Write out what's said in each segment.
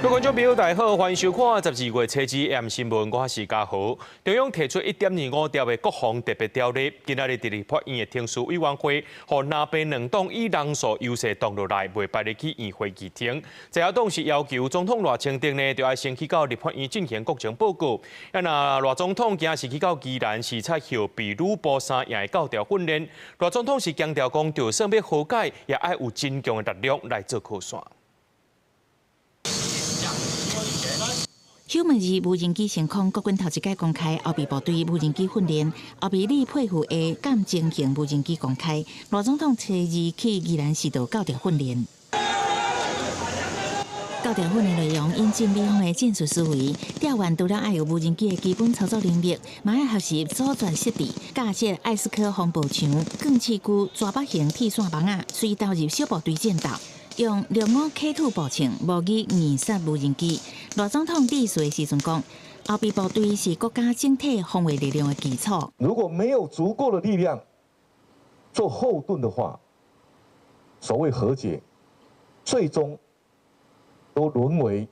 各位观众朋友，大家好，欢迎收看12月初2 AM 新闻，我是嘉豪。中央提出1.25条的国防特别条例，今仔日伫立法院的听书委员会，和南北两党以人数优势动落来，未排入去院会议程。在野党是要求总统赖清德呢，就要先去到立法院进行国情报告。那赖总统今是去到宜兰视察后备吕布3营的教条训练。赖总统是强调讲，就算要和解，也要有真强的力量来做靠线。休眠日无人机升空，国军头一届公开后备部队无人机训练，后备李佩虎的干精型无人机公开。赖总统初二去宜兰视导教条训练。教条训练内容引进美方的战术思维，调员除了爱有无人机的基本操作能力，嘛要学习组装设备，架设艾斯科防步墙、更刺具抓把型铁线网啊，随导入小部队战斗。用65 K2 步枪模拟二杀无人机。赖总统致辞时阵讲，后备部队是国家整体防卫力量的基础。如果没有足够的力量做后盾的话，所谓和解，最终都沦为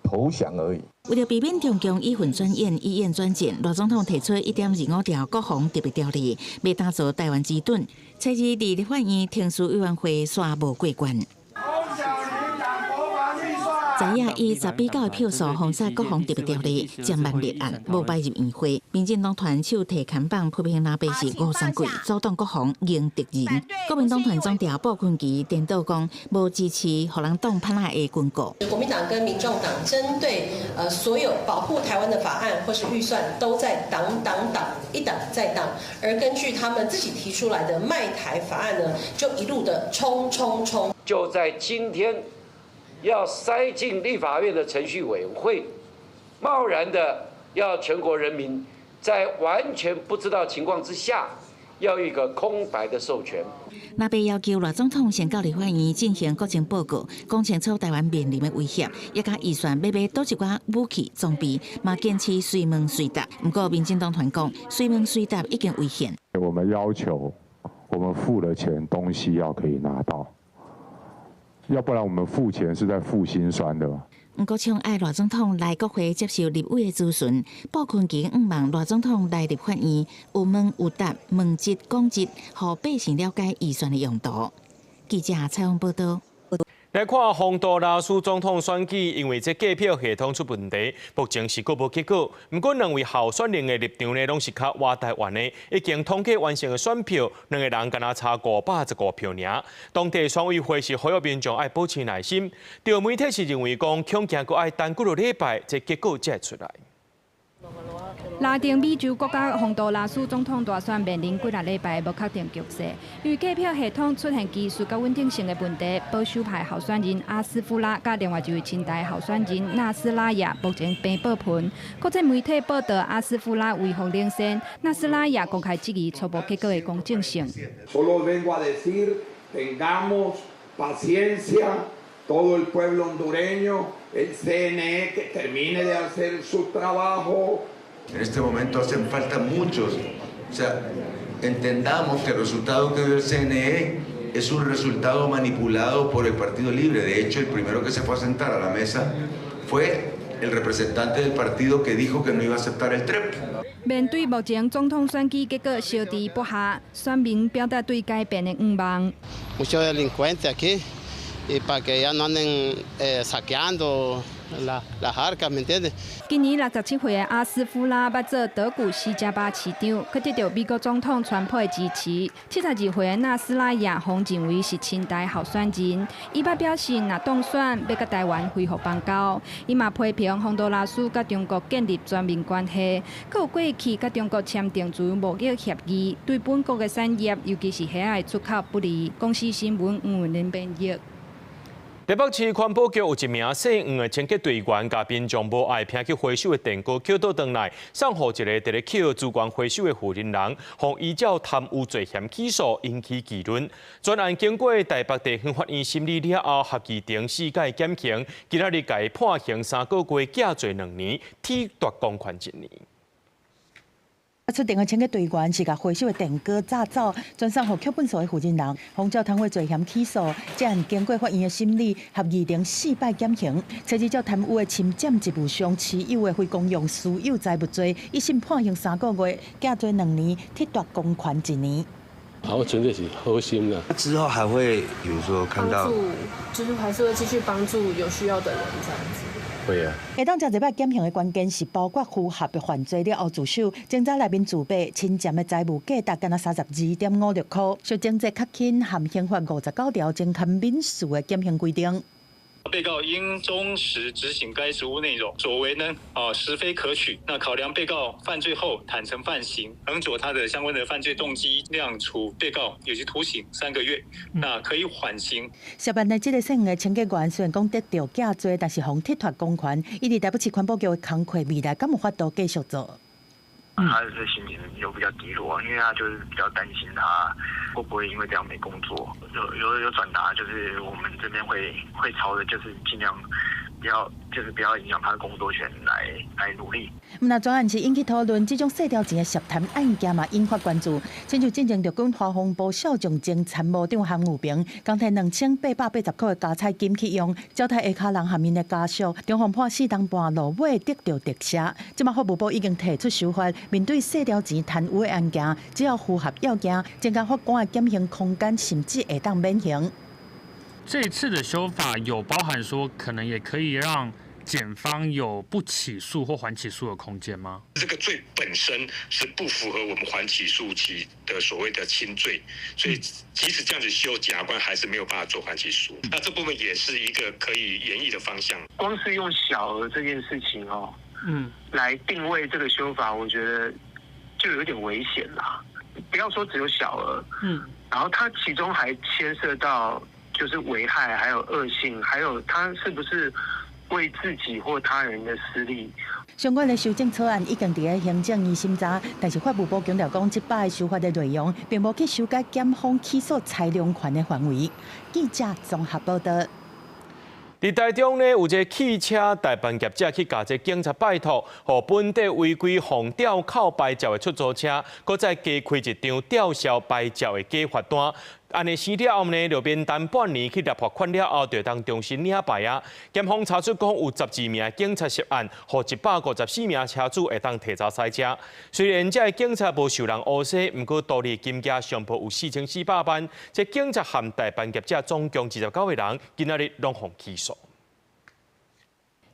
投降而已。为了避免中共以混转演、以演转战，赖总统提出1.25条国防特别条例，要打造台湾之盾。初二伫立法院听书委员会煞无过关。昨夜以10比9的票数封杀国防特别条例，将万立案无排入院会。民进党团手提砍棒批评南北是53鬼，阻挡国防赢敌人。国民党团总调鲍坤基颠倒讲，无支持互人党拍赖的军告。国民党跟民众党针对所有保护台湾的法案或是预算，都在挡一挡再挡，而根据他们自己提出来的卖台法案呢，就一路的冲。就在今天。要塞进立法院的程序委员会，贸然的要全国人民在完全不知道情况之下，要一个空白的授权。那被要求赖总统先到立法院进行国情报告，讲清楚台湾面临的威胁，也甲预算要多一寡武器装备，嘛坚持随问随答。不过民进党团讲，随问随答已经违宪。我们要求，我们付了钱，东西要可以拿到。要不然我们付钱是在付心酸的嘛。不过，像爱赖总统来国会接受立委的咨询，鲍坤基望赖总统来立法院有问有答，问直讲直，让百姓了解预算的用途。记者采访报道。来看洪都拉斯总统选举，因为这计票系统出问题，目前是佫无结果。不过，两位候选人的立场呢，拢是较活台湾的，已经统计完成的选票，两个人敢若差515票尔。当地选委会是呼吁民众爱保持耐心。对媒体是认为讲，恐惊佫爱等几个礼拜，这结果才会出来。拉丁美洲国家洪都拉斯总统大选面临几个礼拜无确定局势，因为计票系统出现技术甲稳定性的问题，保守派候选人阿斯夫拉甲另外一位亲台候选人纳斯拉亚目前平保盘。国际媒体报道，阿斯夫拉微幅领先，纳斯拉亚公开质疑初步结果的公正性。Todo el pueblo hondureño, el CNE que termine de hacer su trabajo. En este momento hacen falta muchos. O sea, entendamos que el resultado que dio el CNE es un resultado manipulado por el Partido Libre. De hecho, el primero que se fue a sentar a la mesa fue el representante del partido que dijo que no iba a aceptar el TREP. 面对目前总统选举结果烧地不下，选民表达对改变的愿望。Mucho delincuente aquí. Y para que ya no anden saqueando las arcas, ¿me entiendes? 今年67岁的阿斯夫拉捌做德古西加巴市长，佢得到美国总统川普的支持。72岁的纳斯拉亚洪认为是亲台候选人，伊捌表示若当选要甲台湾恢复邦交。伊嘛批评洪都拉斯甲中国建立全面关系，佮有过去甲中国签订自由贸易协议，对本国的产业，尤其是虾的出口不利。公司新闻黄文玲编译。台北市环保局有一名姓黄的清洁队员，甲民众无爱拼去回收的电锅捡倒转来，送予一个伫咧捡资源回收的负责人，互依照贪污罪嫌起诉，引起议论。专案经过台北地方法院审理了后，合议庭4届减刑，今仔日改判刑3个月，假罪2年，体罚公权1年。出庭的清洁队员是甲回收的电锅炸走，转送予剧本所的负责人，防照贪污罪嫌起诉。这案经过法院的审理，合议庭4摆减刑，涉及照贪污的侵占职务上持有的非公用私有财物罪，一审判刑3个月，加罪2年，剔夺公权1年。我真的是好心啊！之后还会，比如说看到，就是还是会继续帮助有需要的人这样子。会啊。下当这摆减刑的关键是包括符合的犯罪了后自首，警察内面自备侵占的债务价值干那32.56块，小警察较轻，含刑法59条侦探民事的减刑规定。被告应忠实执行该职务内容，所为呢实非可取。那考量被告犯罪后坦诚犯行，衡佐他的相关的犯罪动机，量处被告有期徒刑3个月，那可以缓刑。涉案的这个涉案的清洁员虽然讲得到假罪，但是妨剔夺公权，伊伫台北市环保局的工作未来敢有法度继续做？他是心情有比较低落，因为他就是比较担心他会不会因为这样没工作。有转达，就是我们这边会朝着就是尽量不要影响他的工作权来努力。那专案是引起讨论，这种细条钱的涉贪案件嘛引发关注。亲像进前着军华防部少将前参谋长韩武平，刚摕2880块的加菜金去用，招待下骹人下面的家属，中方判4年半落尾得到特赦。即马法务部已经提出修法，面对细条钱贪污的案件，只要符合要件，检察法官的减刑空间甚至会当免刑。这一次的修法有包含说，可能也可以让检方有不起诉或缓起诉的空间吗？这个罪本身是不符合我们缓起诉期的所谓的轻罪，所以即使这样子修，检察官还是没有办法做缓起诉。那这部分也是一个可以研议的方向。光是用小额这件事情来定位这个修法，我觉得就有点危险啦。不要说只有小额，然后它其中还牵涉到就是危害，还有恶性，还有它是不是为自己或他人的私利。相关的修正草案已经伫咧行政院审查，但是法务部强调讲，这摆的修法的内容并无去修改检方起诉裁量权的范围。记者综合报道。伫台中呢，有一个汽车代办业者去甲这警察拜托，互本地违规放吊扣牌照的出租车，搁再加开一张吊销牌照的假罚单。安尼死了后呢，就免等半年去立罚款了后，就当重新领牌啊。检方查出讲有12名警察涉案，互154名车主会当提早赛车。虽然这个警察无受人诬陷，不过独立金额上报有4400万。这警察和代办业者总共29个人，今仔日拢予起诉。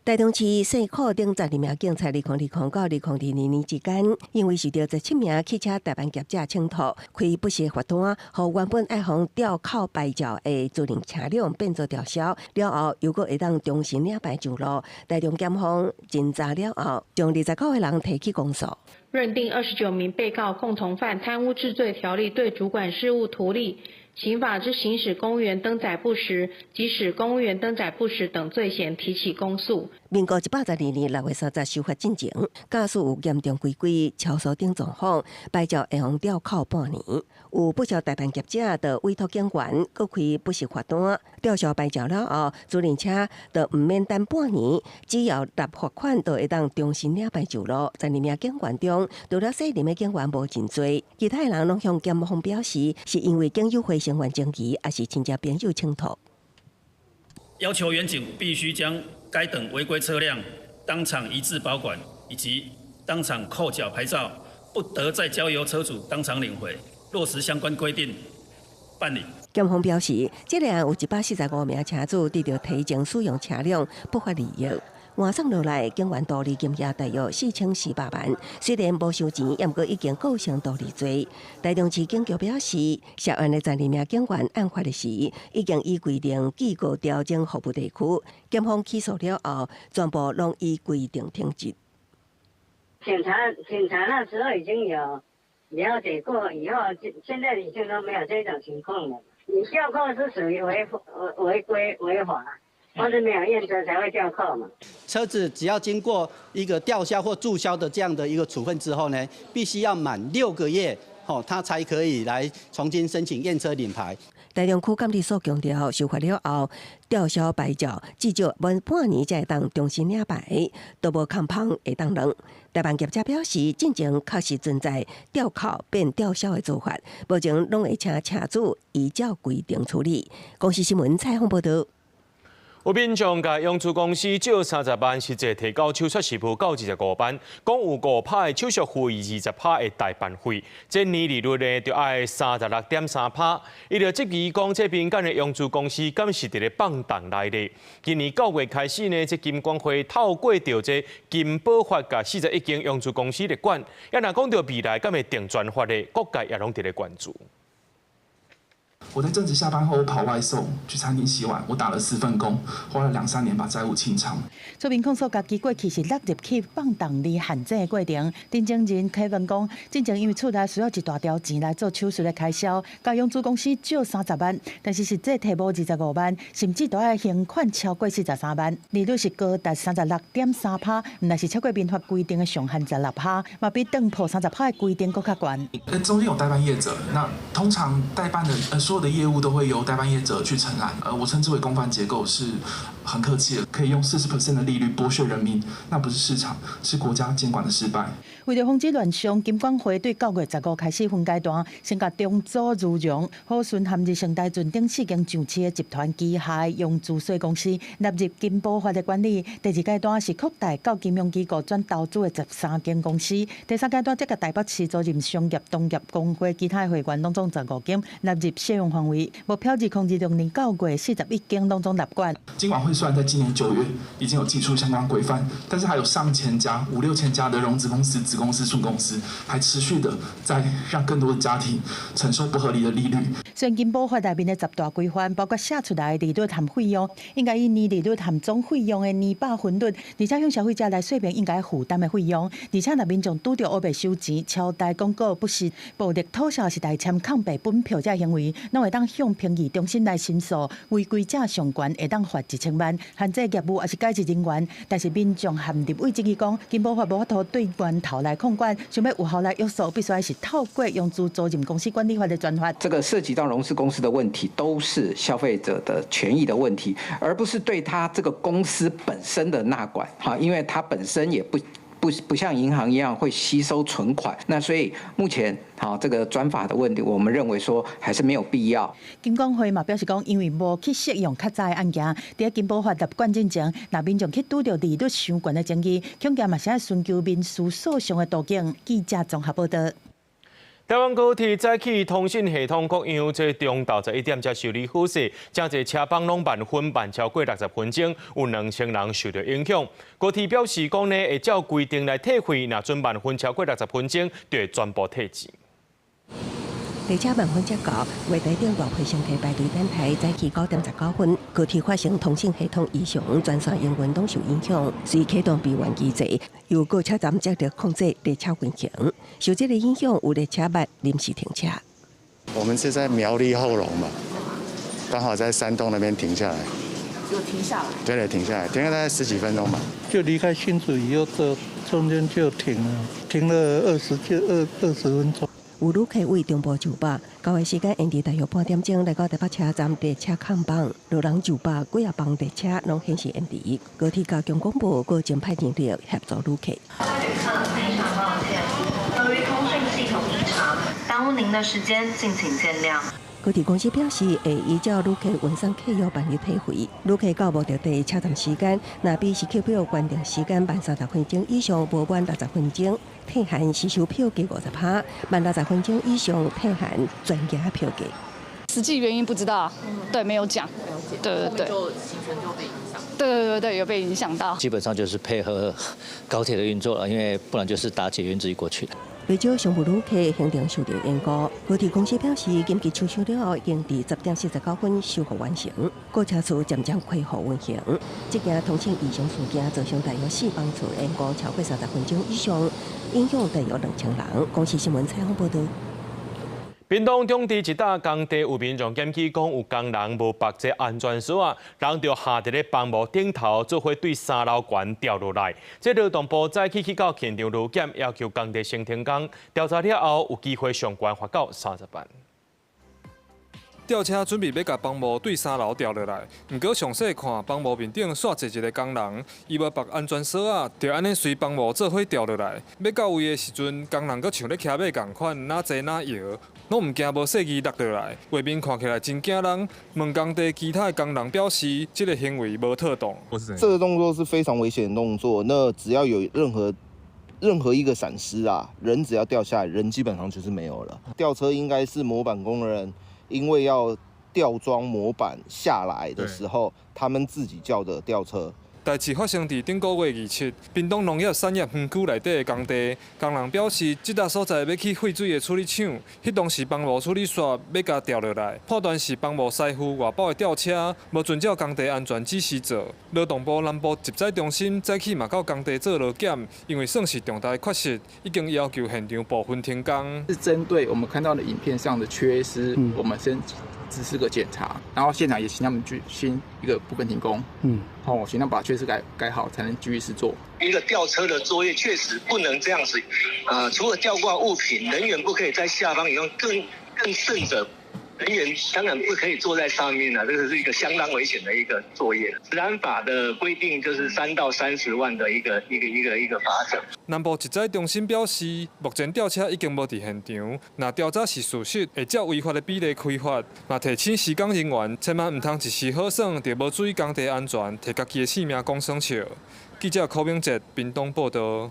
台中市西库顶12名警察2020到2022年之间，因为受到17名汽车代办业者请托，开不实罚单，互原本爱行吊扣牌照的租赁车辆变作吊销，了后又搁会当重新领牌上路。台中检方侦查了后，将29个人提起公诉。认定29名被告共同犯贪污治罪条例对主管事务图利、刑法之行使公务员登载不实及使公务员登载不实等罪嫌提起公诉。民国112年6月30日修法进前，驾驶有严重违规、超速等状况，牌照会用吊扣半年。有不少代办业者的委托警员，搁开不实罚单，吊销牌照了后，租赁车就唔免等半年，只要纳罚款，就会当重新领牌上路。12名警员中，除了4名警员无认罪，其他人拢向检方表示，是因为警友会成员争议，还是亲戚朋友请托。要求员警必须将该等违规车辆当场移置保管，以及当场扣缴牌照，不得再交由车主当场领回，落实相关规定办理。检方表示，这个案有145名车主得到提前使用车辆不法利益。换算落来，警员独立金额大约4400万。虽然无收钱，也毋过已经构成独立罪。台中市警局表示，涉案的12名警员案发的时，已经依规定寄过调整服务地区。检方起诉了后，全部拢依规定停职。警察那时候已经有了解过，以后现在已经都没有这种情况了。你吊扣是属于违规违法。或者没有验车才会吊扣嘛。车子只要经过一个吊销或注销的这样的一个处分之后呢，必须要满6个月，它才可以来重新申请验车领牌。台中区监理所强调，修法了后，吊销牌照至少满半年才会当重新领牌，都无空芳会当扔。台办业者表示，进前确实存在吊扣变吊销的做法，目前拢会请车主依照规定处理。公司新闻采访报道。有民众甲养猪公司借30万，实际提高手续时付到25万，讲有5%的手续费、20%的代办费，这年利率呢就爱36.3%。伊就质疑讲，这民间的养猪公司敢是伫咧放荡来的？今年9月开始呢，这金管会透过着这金保法甲41间养猪公司的管，也若讲到未来敢会定专法的，各界也拢伫咧关注。我在正职下班后跑外送，去餐厅洗碗，我打了4份工，花了2、3年把债务清偿。这名控诉家己过去是落入去放荡里限制的过程。တင်证人凯文讲，进前因为厝内需要一大条钱来做手术的开销，甲养猪公司借30万，但是实际摕无25万，甚至都要还款超过43万，利率是高达36.3%，但是超过民法规定的上限16%，嘛比当破30%的规定更较悬。中间有代办业者，那通常代办的所有的业务都会由代办业者去承揽，我称之为公犯结构，是很客气的，可以用40% 的利率剥削人民，那不是市场，是国家监管的失败。为了防止乱象，金管会对9月15开始分阶段，先甲中组如荣、好顺含日盛大圳等4间上市的集团旗下养猪税公司纳入金保法的管理。第2阶段是扩大到金融机构转投资的13间公司。第3阶段则甲台北市租赁商业同业公会其他会员当中15间纳入适用范围。目标2026年9月41间当中纳管。金管会虽然在今年9月已经有寄出相关规范，但是还有上千家、5、6千家的融资公司、子公司、属公司，还持续的在让更多的家庭承受不合理的利率。虽然金保法内面的10大规范，包括写出来的利率含费用，应该以年利率含总费用的200分率，而且向消费者来说明应该负担的费用。而且，若民众拄到乌白收钱、超贷广告不实、暴力讨销是代签抗白本票这行为，拢会当向评议中心来申诉，违规者上悬会当罚1000万，限制业务也是解职人员。但是民众含入位质疑讲，金保法无法度对源头来控管，想要有效来约束，必须要是透过养猪租赁公司管理法的专法。这个涉及到融资公司的问题，都是消费者的权益的问题，而不是对他这个公司本身的纳管。哈，因为它本身也不像银行一样会吸收存款，那所以目前这个专法的问题，我们认为说还是没有必要。金管会嘛表示讲，因为无去适用较早的案件，伫金保法入管进前，若民众去拄到利率相关的争议，恐惊嘛是要寻求民事诉讼的途径。记者综合报道。台湾高铁早起通讯系统各样，这中昼11点才受理复驶，真侪车帮拢慢分慢超过60分钟，有2000人受到影响。高铁表示讲呢，会照规定来退费，若准慢分超过60分钟，就会全部退钱。列车慢分才到，月台顶大会升梯排队等待，早起9点19分，高铁发生通信系统异常，全线营运都受影响。随启动闭环机制，由高车站接着控制列车运行。受这个影响，有列车把临时停车。我们是在苗栗后龙嘛，刚好在山东那边停下来。有停下来？对了，停下来，停了大概10几分钟吧。就离开新竹以后，这中间就停了，停了20分钟。有旅客为中部就罢，到的时间延迟大约半点钟，来到台北车站列车看榜，路人就罢，几啊班列车拢显示延迟。高铁交通广播各前派人力协助旅客。旅客非常抱歉，由于通讯系统异常，耽误您的时间，敬请见谅。高铁公司表示，会依照旅客运送契约办理退费。旅客到目的地车站时间，若比时刻表规定时间慢30分钟以上，无满60分钟，退函实收票价50%；慢60分钟以上，退函全价票价。实际原因不知道，对，没有讲。对，就行程就被影响。对，有被影响到。基本上就是配合高铁的运作了，因为不然就是搭捷运自己过去的。为少商务旅客行程受到延误，高铁公司表示，紧急取消了后，应伫10点49分修复完成，各车次渐渐恢复运行。这件通信异常事件造成大约4班次延误超过30分钟以上，影响大约2000人。公司新闻采访报道。屏东中地一搭工地有民众检举讲有工人无绑这安全绳啊，人就下伫咧房屋顶头，做伙对3楼悬掉落来。这劳动部早起去到现场路检，要求工地先停工，调查了后有机会上悬罚到30万。吊车准备要甲房屋对3楼吊落来，不过详细看，房屋面顶煞坐一个工人，伊无绑安全锁啊，就安尼随房屋做伙吊落来。要到位的时阵，工人阁像咧骑马共款，哪坐哪摇，拢毋惊无细枝落落来。画面看起来真惊人。问工地其他的工人表示，这个行为无妥当。这个动作是非常危险的动作，那只要有任何一个闪失啊，人只要掉下来，人基本上就是没有了。吊车应该是模板工人，因为要吊装模板下来的时候，他们自己叫的吊车。代志发生伫顶个月27，屏东农业产业园区内底的工地，工人表示，这笪所在要去废水的处理厂，迄当时房屋处理煞要甲吊落来，判断是房屋师傅外包的吊车无遵照工地安全指示做。劳动部南部集载中心早起嘛到工地做劳检，因为算是重大的缺失，已经要求现场部分停工。是针对我们看到的影片上的缺失，我们先只是个检查，然后现场也请他们去先一个不跟停工，请他们把缺失改好，才能继续施作。一个吊车的作业确实不能这样子，除了吊挂物品，人员不可以在下方，以后更甚者，人员当然不可以坐在上面了，这个是一个相当危险的一个作业。治安法的规定就是3到30万的一个罚则。南部集载中心表示，目前吊车已经无伫现场，若调查是事实，会照违法的比例开罚。嘛提醒施工人员，千万唔通一时好耍，就无注意工地安全，摕家己的性命讲算笑。记者柯明哲，屏东报道。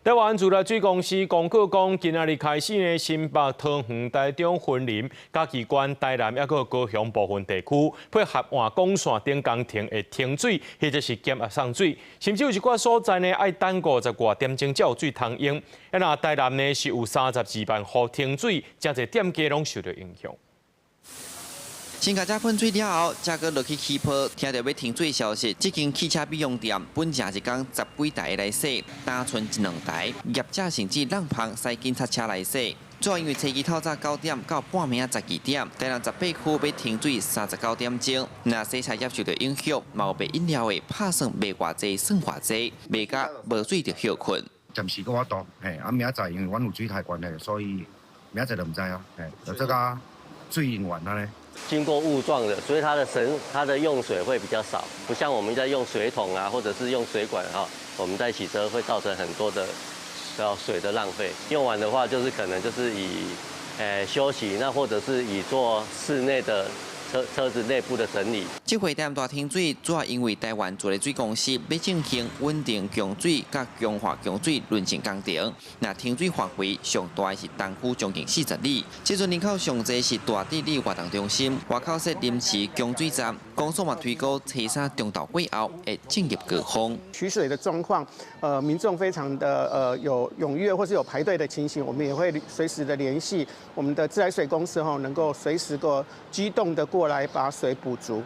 台湾自来水公司公告讲，今仔日开始呢，新北、桃园、台中、云林、嘉义县、台南，还有高雄部分地区，配合换管线顶工程会停水，或者是减压送水，甚至有一寡所在呢，要等50多点钟才有水通用。那台南呢是有32万户停水，真侪店家拢受到影响。先甲遮喷水了后，才阁落去起泡，听到要停水消息，这间汽车美容店本正一天10几台来洗，单剩1、2台，业者甚至让旁使警察车来洗。主要因为初一透早9点到半暝12点，台南18区要停水39点钟，那洗车业受到影响，毛被饮料的拍算卖偌济算偌济，卖甲无水就休困。暂时搁我度，明仔载因为阮有水台关的，所以明仔载就唔知啊，就这个水用完了呢。经过雾状的，所以它的用水会比较少，不像我们在用水桶啊，或者是用水管啊，我们在洗车会造成很多的水的浪费。用完的话，就是可能就是以休息，那或者是以做室内的车子内部的整理。这回店大停水，主要因为台湾自来水公司要进行稳定供水、甲强化供水轮性工程。那停水范围上大是东区将近40里，这阵人口上侪是大地理活动中心、外口设临时供水站。公所嘛推高车衫中岛过后会进入高峰。取水的状况，民众非常的有踊跃或是有排队的情形，我们也会随时的联系我们的自来水公司能够随时机动的过来把水补足。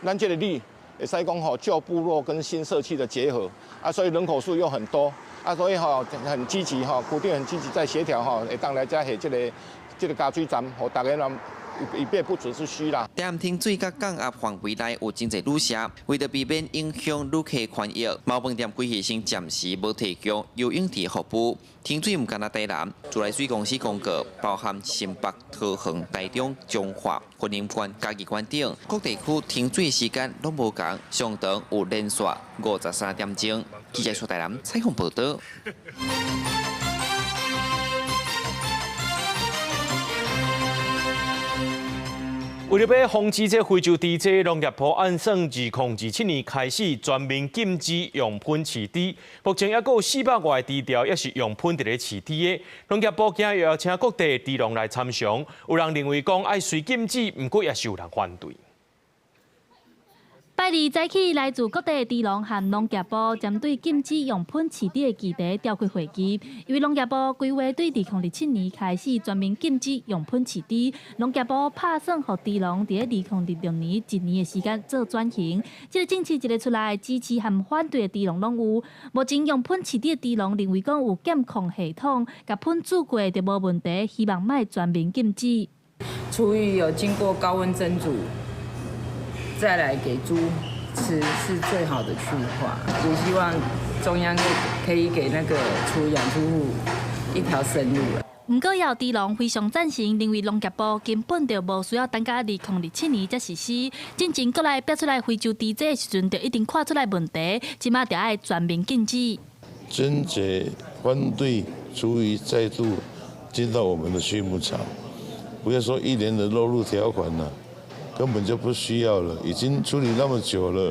咱这个里会使讲旧部落跟新社区的结合所以人口数又很多所以很积极固定很积极在协调会当来遮下这个加水站，和大家以便不只是虚啦。店停水甲降压范围内有真侪旅社，为着避免影响旅客权益，猫饭店规划先暂时无提供游泳池服务。停水唔干那台南，自来水公司公告，包含新北、桃园、台中、彰化、云林县、嘉义县等各地区停水时间拢无同，上长有连续53点钟。记者台南采访报道。为了要防止这非洲猪瘟，农业部按算2027年开始全面禁止用喷饲猪。目前还有400外猪条也是用喷伫咧饲猪的。农业部今日要请各地猪农来参详，有人认为讲爱随禁止，不过也是有人反对。拜二早起，来自各地猪农和农业部针对禁止用喷饲猪的议题召开会议，因为农业部规划对2027年开始全面禁止用喷饲猪，农业部打算让猪农在2026年1年的时间做转型。这个政策一个出来，支持和反对的猪农拢有。目前用喷饲猪的猪农认为讲有监控系统，甲喷煮过就无问题，希望卖全面禁止。厨余有经过高温蒸煮。再来给猪吃是最好的去化，也希望中央可以给那个养猪户一条生路。不过，姚智龙非常赞成，认为农业部根本就无需要等到2007年才实施，进前国内标出来非洲猪这时阵，就一定看出来问题，即马就要全面禁止。坚决反对厨余再度进到我们的畜牧场，不要说1年的漏入条款了，根本就不需要了，已经处理那么久了。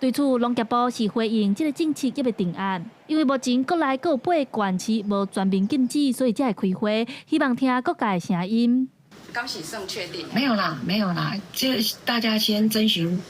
对此，农业部是回应这个政策也未定案，因为目前国内各有8个县市无全面禁止，所以才会开会，希望听各界的声音。刚喜胜确定？没有啦，就大家先征询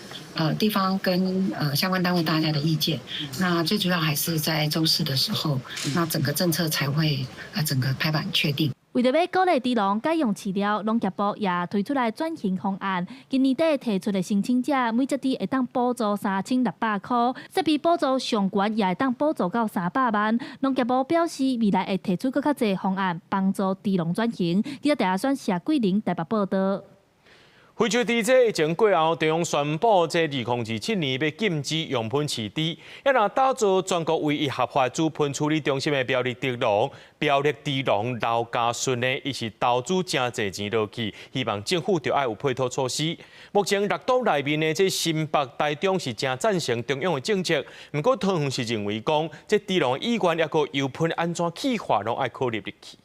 地方跟相关单位大家的意见。那最主要还是在周4的时候，那整个政策才会整个拍板确定。为着要鼓励猪农改用饲料，农业部也推出来转型方案。今年底提出的申请者，每只猪会当补助3600块，设备补助上悬也会当补助到300万。农业部表示，未来会提出更较侪方案，帮助猪农转型。记者台下选谢桂玲台北报道。非洲猪这疫情过后，中央宣布，这2027年要禁止用喷饲猪，也若打造全国唯一合法猪喷处理中心的苗栗猪农刘家顺呢，伊是投资真侪钱落去，希望政府就要有配套措施。目前6都内面的这新北、台中是真赞成中央的政策，不过桃园是认为讲，这猪农的意愿也个油喷安怎去化，拢爱考虑入去。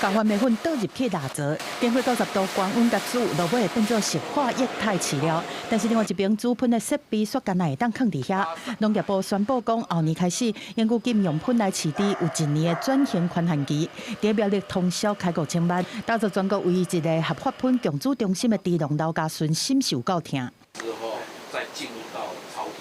甲原麦粉倒入去蜡槽，经过90度高温甲煮，落尾会变做石化液态饲料。但是另外一边煮喷的设备却敢会当放伫遐。农业部宣布讲，后年开始，研究禁用喷来饲猪有1年的转型宽限期。在苗栗通宵开5000万，打造全国唯一一个合法喷供煮中心的猪农刘家顺深受够疼。之后再进入到朝廷。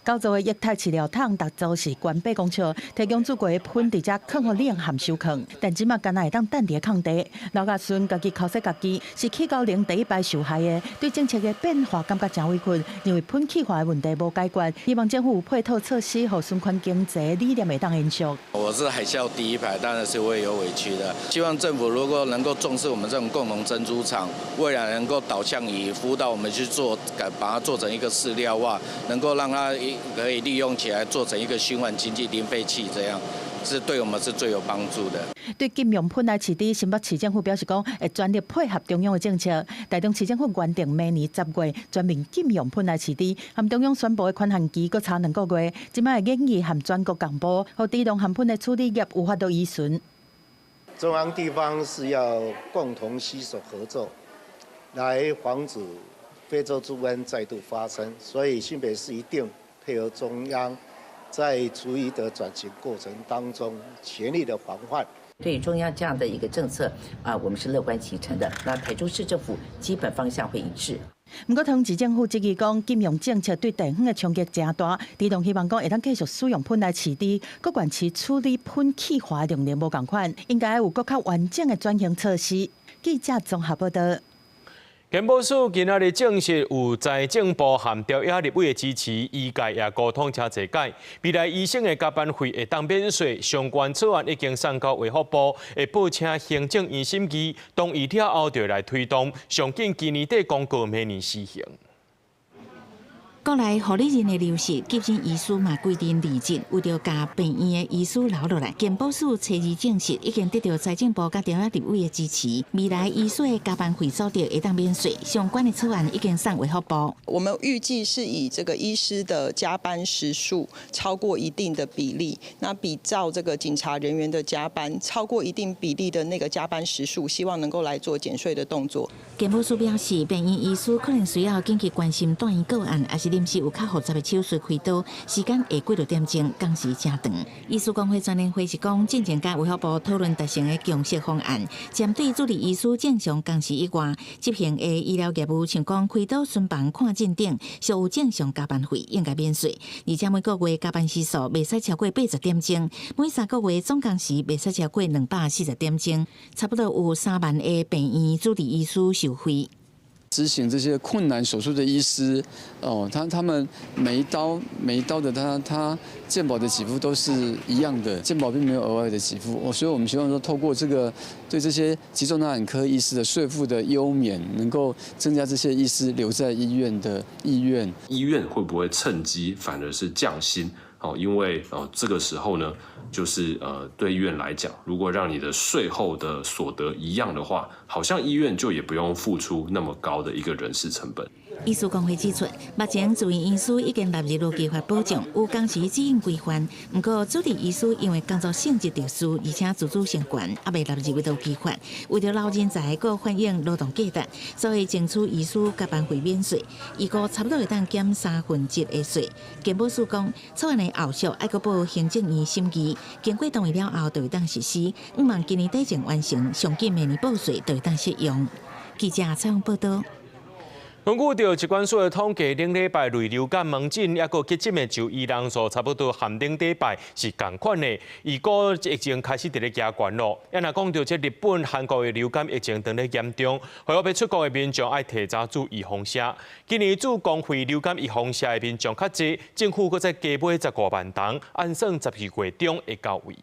构造的液态饲料桶，逐组是关8公尺，提供煮过的喷伫遮放互冷含收藏。但即马敢若会当等伫个空地。刘家顺家己考试家己，是气高龄第一排受害的，对政策的变化感觉真委屈，因为喷气化的问题无解决，希望政府有配套措施，互循环经济理念会当延续。我是海啸第一排，当然是会有委屈的。希望政府如果能够重视我们这种共同珍珠厂，未来能够导向以辅导我们去做，把它做成一个饲料化，能够让它可以利用起来做成一个循环经济零废弃，这样是对我们是最有帮助的。对禁用喷来饲猪，新北市政府表示讲，会全力配合中央的政策。台中市政府原定明年10月全面禁用喷来饲猪，和中央宣布的宽限期搁差2个月，即摆会建议和全国公布，互猪农含喷的处理业有法度依循。中央地方是要共同携手合作，来防止非洲猪瘟再度发生，所以新北市一定配合中央，在厨余的转型过程当中，全力的防范。对中央这样的一个政策我们是乐观其成的。那台中市政府基本方向会一致。不过，桃市政府质疑讲，禁用政策对地方的冲击真大，猪农希望讲会当继续使用喷来饲猪，各县市处理喷气化的能力无同款，应该有更较完整的转型措施。记者综合报道。健保署今仔日证实有财政部和调野立委的支持，医界也沟通车坐解，未来医生的加班费会当免税。相关草案已经送到卫福部，会报请行政院审议，同意了后就来推动，上紧今年底公告明年施行。国内护理人的流失，急诊医师嘛规定离职，为着将病院的医师留落来，健保署初二证实已经得到财政部甲中央立委的支持，未来医师的加班费所得会当免税。相关的草案已经送卫福部。我们预计是以这个医师的加班时数超过一定的比例，那比照这个警察人员的加班超过一定比例的那个加班时数，希望能够来做减税的动作。健保署表示，病院医师可能需要紧急关心断医个案，还是临时有较复杂的手术开刀，时间会过6点钟，工时真长。医师工会专联会是讲，进前甲卫福部讨论达成的共识方案，针对助理医师正常工时以外，执行的医疗业务，像讲开刀、巡房、看诊等，属有正常加班费应该免税，而且每个月加班时数袂使超过80点钟，每3个月总工时袂使超过240点钟，差不多有3万个病院助理医师受惠。执行这些困难手术的医师，他们每一刀的他健保的给付都是一样的，健保并没有额外的给付，所以我们希望说透过这个对这些急重大科医师的税负的优免，能够增加这些医师留在医院的意愿。医院会不会趁机反而是降薪？因为这个时候呢，就是对医院来讲，如果让你的税后的所得一样的话，好像医院就也不用付出那么高的一个人事成本。医师工会指出，目前住院医师已经纳入了计划保障，有工时指引规范。不过，主治医师因为工作性质特殊，而且自主性悬，还未纳入这计划。为了老人才个反映劳动价值，所以争取医师加班费免税，预估差不多会当减1/3的税。健保署讲，草案的后续还阁报行政院审议，经过同意了后，就会当实施。希望今年底前完成，上紧明年报税就会当适用。记者采访报道。根据着疾管署的统计，顶礼拜类流感门诊也个急诊的就医人数差不多和顶礼拜是同款的。如果疫情开始伫咧加悬咯，也若讲到这日本、韩国的流感疫情正咧严重，会要出国的民众爱提早注意风险。今年驻公费流感预防车的民众较济，政府搁再加买15万吨，按算12月中会到位。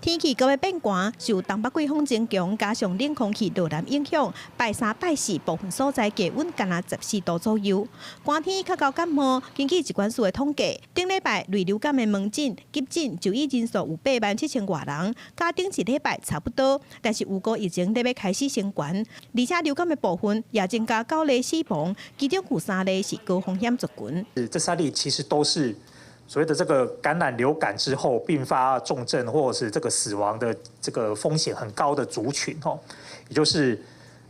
天气搁要变寒，受东北季风增强，加上冷空气导南影响，拜3、拜4部分所在低温干那14度左右。寒天较高感冒，根据疾管署的统计，顶礼拜类流感的门诊、急诊就医人数有87000多人，甲顶一礼拜差不多。但是有个疫情咧要开始升悬，而且流感的部分也增加9例死亡，其中有3例是高风险族群。这3例其实都是所谓的这个感染流感之后并发重症或者是这个死亡的这个风险很高的族群也就是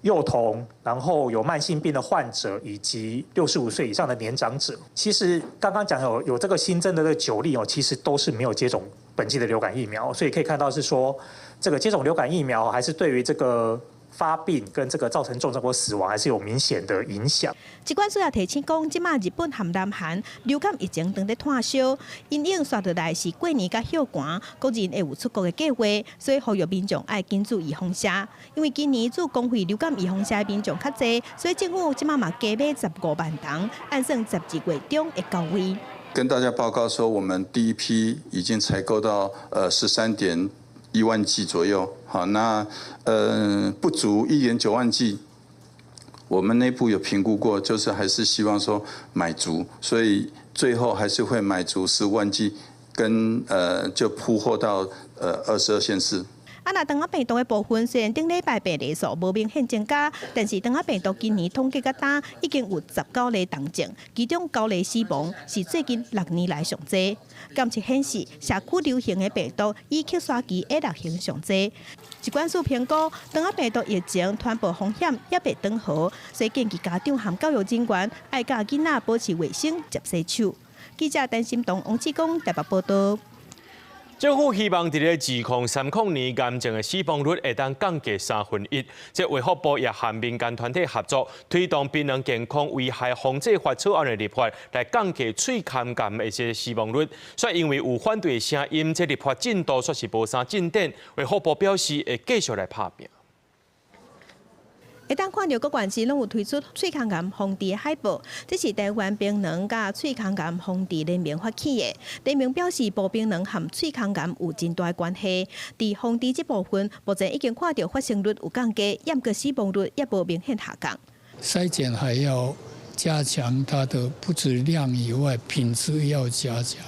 幼童，然后有慢性病的患者以及65岁以上的年长者。其实刚刚讲有这个新增的这个9例其实都是没有接种本季的流感疫苗，所以可以看到是说这个接种流感疫苗还是对于这个发病跟这个造成重症或死亡还是有明显的影响。疾管署也提醒讲，即马日本和南韩流感疫情正在炭烧，因应刷落来是过年甲休寒，国人会有出国的计划，所以呼吁民众爱紧注意风险。因为今年驻公费流感预防车的民众较济，所以政府即马嘛加买15万吨，按算12月中会到位。跟大家报告说，我们第一批已经采购到13.1万剂左右，好，那不足1.9万剂，我们内部有评估过，就是还是希望说买足，所以最后还是会买足15万剂，跟就铺货到22县市。那长病毒的部分，虽然顶礼拜病例数无明显增加，但是长病毒今年统计到单已经有19例重症，其中9例死亡，是最近6年来上济。监测显示，社区流行的病毒以吸刷机 A6型上济。疾管署评估，长病毒疫情传播风险也未长好，所以建议家长和教育人员爱教囡仔保持卫生、接洗手。记者陈心东、王志光台北报道。政府希望在自控3年癌症的死亡率会当降低1/3。这卫福部也和民间团体合作，推动病人健康危害防治法草案的立法，来降低喙腔癌的死亡率。所以因为有反对声音，这立法进度说是无啥进展。卫福部表示会继续来拍拼。会当看到各县市拢有推出喙腔癌防治的海报，这是台湾槟榔甲喙腔癌防治联盟发起的。联盟表示，步槟榔和喙腔癌有真大关系。伫防治这部分，目前已经看到发生率有降低，也个死亡率也无明显下降。筛检还要加强它的不止量以外，品质要加强，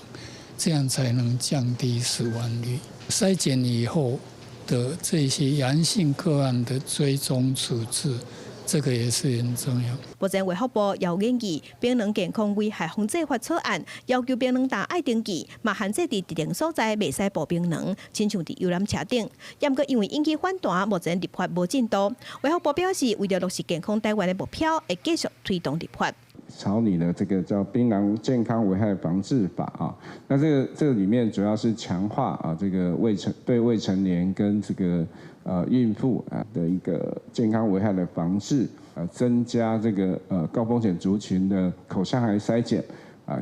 这样才能降低死亡率。筛检以后的这些阳性个案的追踪处置，这个也是很重要。目前卫福部也有研议槟榔健康危害防治法草案，要求槟榔摊爱登记，嘛限制伫特定所在袂使播槟榔，亲像伫游览车顶。也毋过因为引起反弹，目前立法无进度。卫福部表示，为了落实健康台湾的目标，会继续推动立法。草拟的这个叫《槟榔健康危害防治法》啊，那这个里面主要是强化这个对未成年跟这个孕妇的一个健康危害的防治，增加这个高风险族群的口腔癌筛检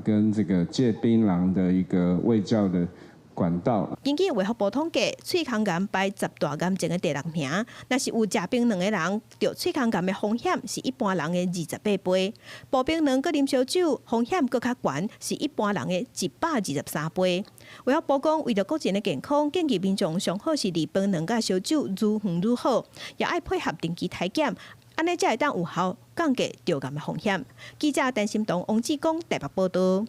跟这个戒槟榔的一个卫教的管道。根据卫福部统计，喙腔癌排10大癌症的第6名。若是有食槟榔的人，得喙腔癌的风险是一般人的28倍。步槟榔佮啉烧酒风险佮较悬，是一般人的123倍。卫福部讲，为了国人的健康，建议民众上好是离槟榔佮烧酒愈远愈好，也爱配合定期体检，安尼才会当有效降低着癌的风险。记者陈心东、王志光台北报道。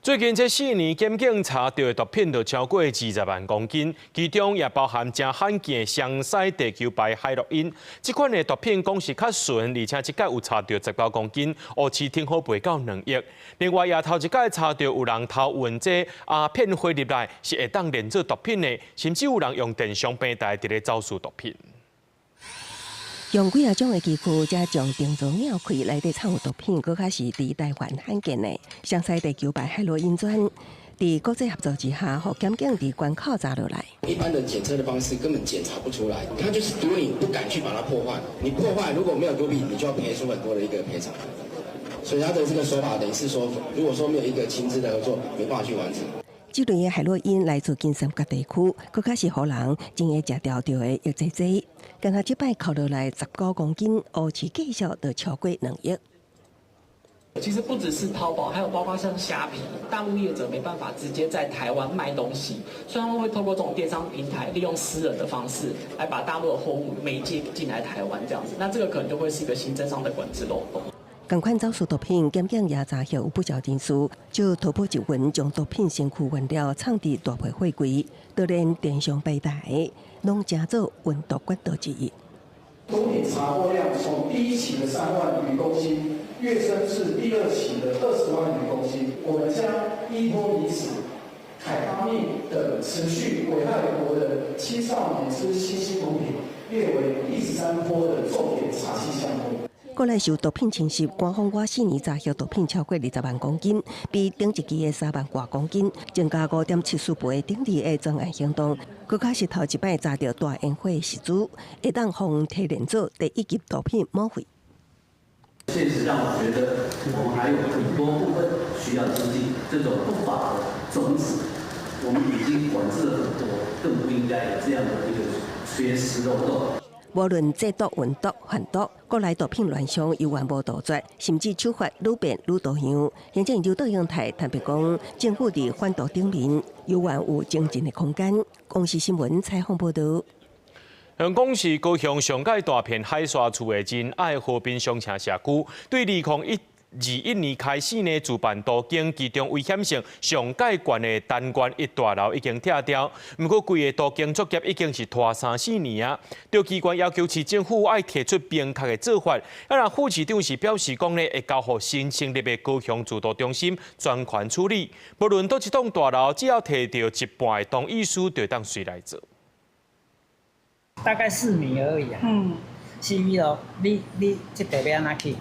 最近这4年，检警查到的毒品就超过20万公斤，其中也包含正罕见的香西地球牌海洛因。这款的毒品讲是较纯，而且一届有查到19公斤，乌市挺好赔到2亿。另外也头一届查到有人偷运这鸦片回入来，是会当炼做毒品的，甚至有人用电商平台伫咧走私毒品。用几啊种的技术，才将定座秒开，内底藏有毒品，搁较是伫台湾罕见的香西地球牌海洛因砖。伫国际合作之下，互检警伫关口查落来。一般的检测的方式根本检查不出来，它就是毒瘾，不敢去把它破坏。你破坏如果没有毒品，你就要赔出很多的一个赔偿。所以他的这个手法等于是说，如果说没有一个亲自的合作，没办法去完成。这类的海洛因来自金三角地区，搁较是互人真会食掉着的药剂剂。跟他这摆扣落来19公斤，乌市计销就超过2亿。其实不只是淘宝，还有包括像虾皮，大陆业者没办法直接在台湾卖东西，所以他们会透过这种电商平台，利用私人的方式来把大陆的货物媒介进来台湾这样子。那这个可能就会是一个行政上的管制漏洞。同款走私毒品，检警也查获有不少人士，就突破一云将毒品身躯原料藏伫大批货柜，就连电商平台，拢加做运毒管道之一。毒品查获量从第1期的3万余公斤跃升至第2期的20万余公斤。我们将依托以此海他命等持续危害国人青少年之新兴毒品列为第13波的重点查缉项目。国内受毒品侵袭，官方我4年查获毒品超过20万公斤，比顶一期的3万多公斤，增加5.74倍。顶例的专案行动，更加是头一摆查到大烟火实珠，会当互提炼做第1级毒品抹费。现实让我觉得，我们还有很多部分需要精进。这种不法的种子，我们已经管制了很多，更不应该有这样的一个缺失漏洞。无论制毒、运毒、贩毒，国内毒品乱象犹原无杜绝，甚至手法愈变愈多样。行政院赵永泰坦白讲，政府伫反毒顶面犹原有精进的空间。公视新闻采访报道。香港市高雄上届大片海沙厝的仁爱和平商场社区，对2021年开始呢，主办多间其中危险性上界悬的单元1大楼已经拆掉，不过规个多间作业已经是拖3-4年啊。中机关要求市政府要提出明确的做法。让副市长是表示讲呢，会交予新成立的高雄自助中心专权处理，不论倒一栋大楼，只要提到一半的同意书，就当随来做。大概4米而已啊。4米咯，你这地要安怎去？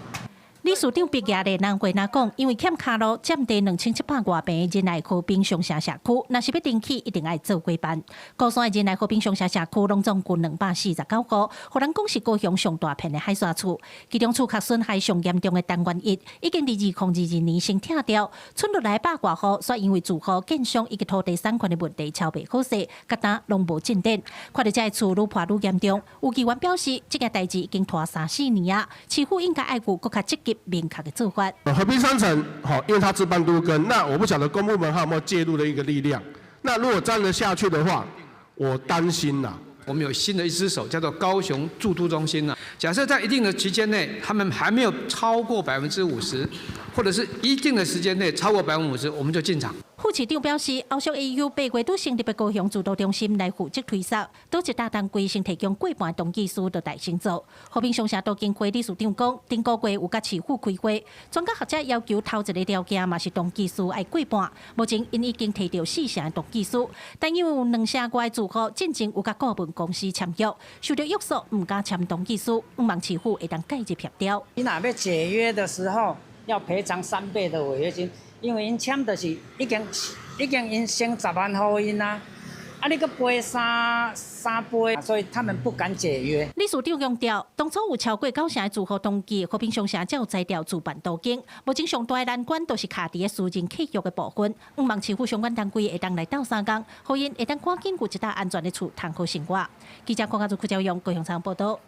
理事长毕业的南回那讲，因为欠卡路占地2700多平的仁爱和平商社社区，若是要登记，一定要做规办。高雄的仁爱和平商社社区拢总共249户，互人讲是高雄上大片的海沙厝，其中厝壳损害上严重的单元1，已经伫2022年先拆掉，剩落来100多户，却因为住户、建商以及土地产权的问题超袂好势，甲单拢无进展。看到这个厝愈破愈严重，有议员表示，这件代志已经拖3-4年啊，市府应该爱有更加积极。明确的做法。和平商城好，因为它自办都更，那我不晓得公部门还有没有介入的一个力量。那如果这样的下去的话，我担心啦。我们有新的一只手，叫做高雄驻都中心啊。假设在一定的期间内，他们还没有超过50%，或者是一定的时间内超过50%，我们就进场。副市长表示，后续会由8月都成立的高雄自助中心来负责推测，倒一大单规先提供过半同意书，就大先做。和平商社都经会理事长讲，顶个月有甲市府开会，专家学者要求头一个条件嘛是同意书要过半。目前因已经提到4成同意书，但因为有2成外住户进前有甲顾问公司签约，受到约束唔敢签同意书，望市府会当介入协调。你若要解约的时候，要赔偿3倍的违约金。因为因签的是已经因先10万给因啊，你搁赔3倍，所以他们不敢解约。理事长强调，当初有超过9成的住户登记，和平商社才有裁掉主办途径。目前上大的难关都是卡伫私人契约的部分，望市府相关单位会当来斗3工，互因会当赶紧有一搭安全的厝通好生活。记者邝家族邱用高雄场报道。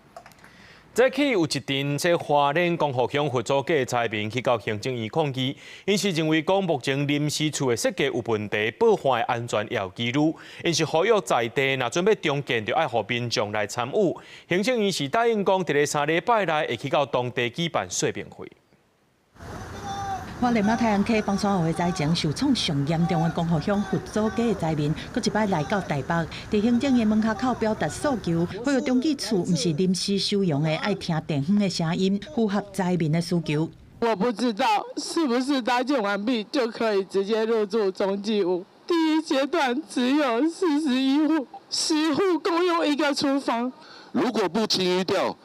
早起有一阵，这花莲光复乡合作社灾民去到行政院抗议，因是认为讲目前临时厝的设计有问题，保护的安全也有记录。因是呼吁在地若准备重建，就爱互民众来参与。行政院是答应讲，伫咧3礼拜内会去到当地举办说明会。花莲马太阳溪帮山湖的灾情受创上严重的光复乡佛祖街的灾民，佫一摆来到台北，伫行政院门口口表达诉求，呼吁中继处毋是临时收容的，爱听地方的声音，符合灾民的需求。我不知道是不是搭建完毕就可以直接入住中继屋。第一阶段只有41户，10户共用一个厨房。如果不清淤掉，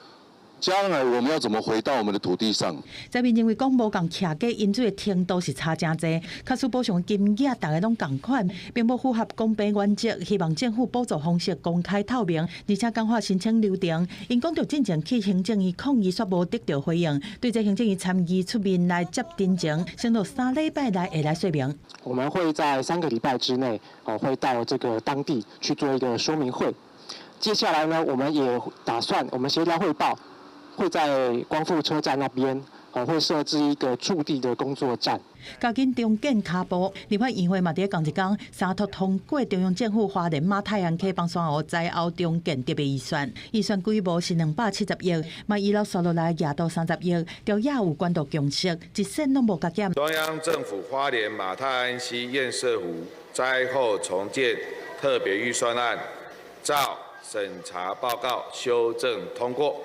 将来我们要怎么回到我们的土地上？灾民认为讲无共徛过饮水的程度是差真济，卡数补偿金额大家拢共款，并无符合公平原则，希望政府补助方式公开透明，而且简化申请流程。因讲到进前去行政院抗议，却无得到回应，对这行政院参议出面来接တင်情，承诺3礼拜内会来说明。我们会在3个礼拜之内，会到这个当地去做一个说明会。接下来呢，我们也打算，我们协调汇报。会在光复车站那边，会设置一个驻地的工作站。加紧重建脚步，立法议会嘛伫同一天，三读通过中央政府花莲马太阳溪帮山湖灾后重建特别预算，预算规模是270亿，嘛遗留收落来廿到30亿，朝野有关度共识，一线拢无加减。中央政府花莲马太安溪堰塞湖灾后重建特别预算案，照审查报告修正通过。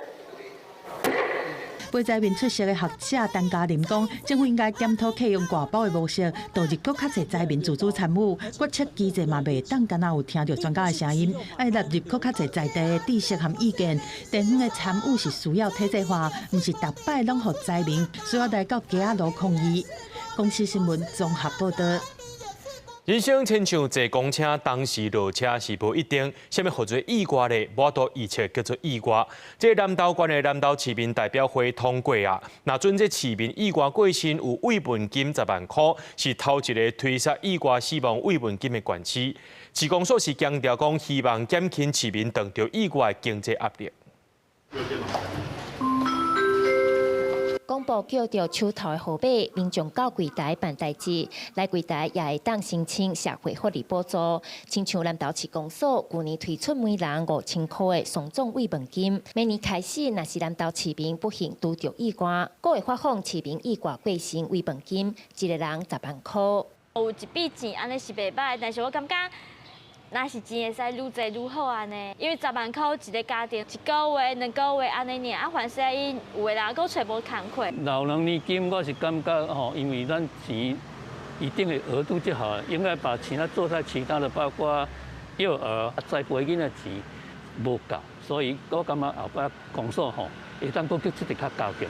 陪灾民出席的学者陈嘉霖讲，政府应该检讨启用挂包的模式，导入更较侪灾民自主参与。决策机制嘛袂当干那有听到专家的声音，爱纳入更较侪在地的知识和意见。地方的参与是需要体制化，毋是逐摆拢互灾民需要来到街仔路抗议。公司新闻综合报道。人生亲像坐公车，当时落车是无一定。什么叫做意外呢？我都一切叫做意外。这南投县的南投市民代表会通过啊。那准这市民意外过身有慰问金10万块，是头一个推出意外死亡慰问金的县市。市公所是强调讲，希望减轻市民当着意外经济压力。广播叫着手头的号码，民众到柜台办代志，来柜台也会当申请社会福利补助。亲像南投市公所去年推出每人5000块的双总慰问金，每年开始，若是南投市民不幸拄着意外，阁会发放市民意外过身慰问金，一个人10万块。有一笔钱安尼是袂歹，但是我感觉。若是钱会使愈侪愈好安尼，因为10万块一个家庭，1个月、2个月安尼尔，啊，凡是伊有的人阁找无工课。老人年金我是感觉吼，因为咱钱一定的额度就好，应该把钱做在其他的，包括幼儿、再培囡的钱无够，所以我感觉后摆公所吼会当阁去出一较高强的。